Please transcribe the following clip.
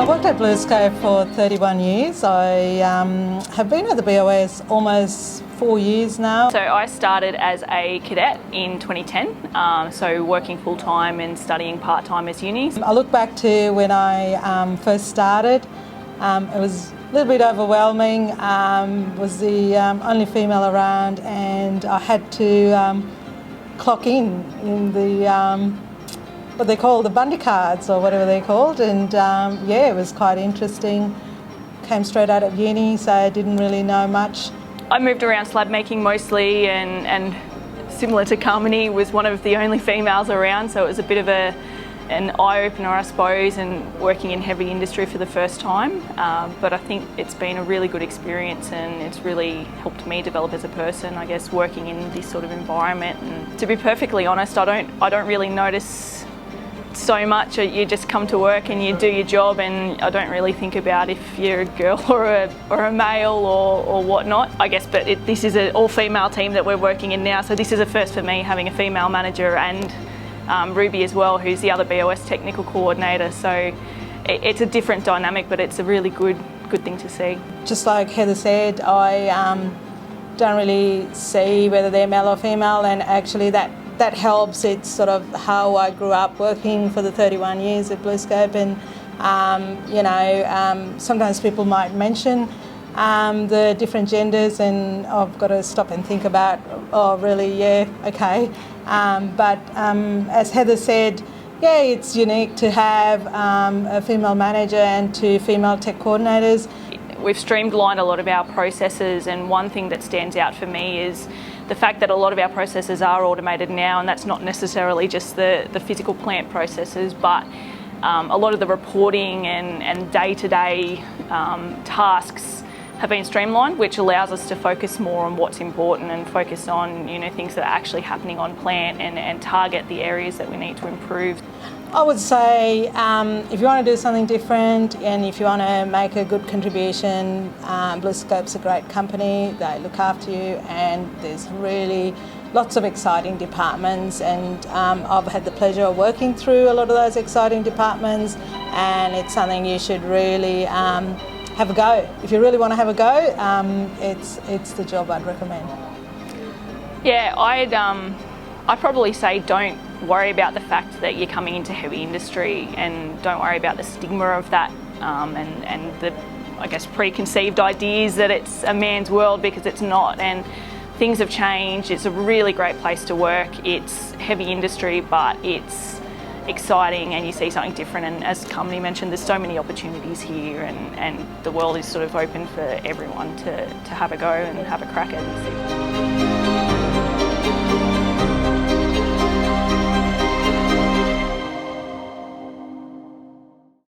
I worked at BlueScope for 31 years. I have been at the BOS almost 4 years now. So I started as a cadet in 2010, so working full-time and studying part-time as uni. I look back to when I first started. It was a little bit overwhelming. Was the only female around, and I had to clock in the what they call the bundy cards or whatever they're called, and yeah, it was quite interesting. Came straight out of uni, so I didn't really know much. I moved around slab making mostly, and similar to Kamini, was one of the only females around, so it was a bit of an eye-opener, I suppose, and working in heavy industry for the first time. But I think it's been a really good experience, and it's really helped me develop as a person, I guess, working in this sort of environment. And to be perfectly honest, I don't really notice so much. You just come to work and you do your job, and I don't really think about if you're a girl or a male or whatnot, I guess. But this is an all-female team that we're working in now, so this is a first for me, having a female manager, and Ruby as well, who's the other BOS technical coordinator. So it's a different dynamic, but it's a really good thing to see. Just like Heather said, I don't really see whether they're male or female, and actually that helps. It's sort of how I grew up working for the 31 years at BlueScope, and you know, sometimes people might mention the different genders, and I've got to stop and think about, oh really, yeah, okay. But as Heather said, yeah, it's unique to have a female manager and two female tech coordinators. We've streamlined a lot of our processes, and one thing that stands out for me is the fact that a lot of our processes are automated now, and that's not necessarily just the physical plant processes, but a lot of the reporting and day-to-day tasks have been streamlined, which allows us to focus more on what's important and focus on, you know, things that are actually happening on plant, and target the areas that we need to improve. I would say if you want to do something different and if you want to make a good contribution, BlueScope's a great company. They look after you, and there's really lots of exciting departments, and I've had the pleasure of working through a lot of those exciting departments, and it's something you should really have a go. If you really want to have a go, it's the job I'd recommend. Yeah, I'd probably say don't worry about the fact that you're coming into heavy industry, and don't worry about the stigma of that, and the, I guess, preconceived ideas that it's a man's world, because it's not. And things have changed. It's a really great place to work. It's heavy industry, but it's exciting, and you see something different. And as Kamini mentioned, there's so many opportunities here, and the world is sort of open for everyone to have a go and have a crack at it.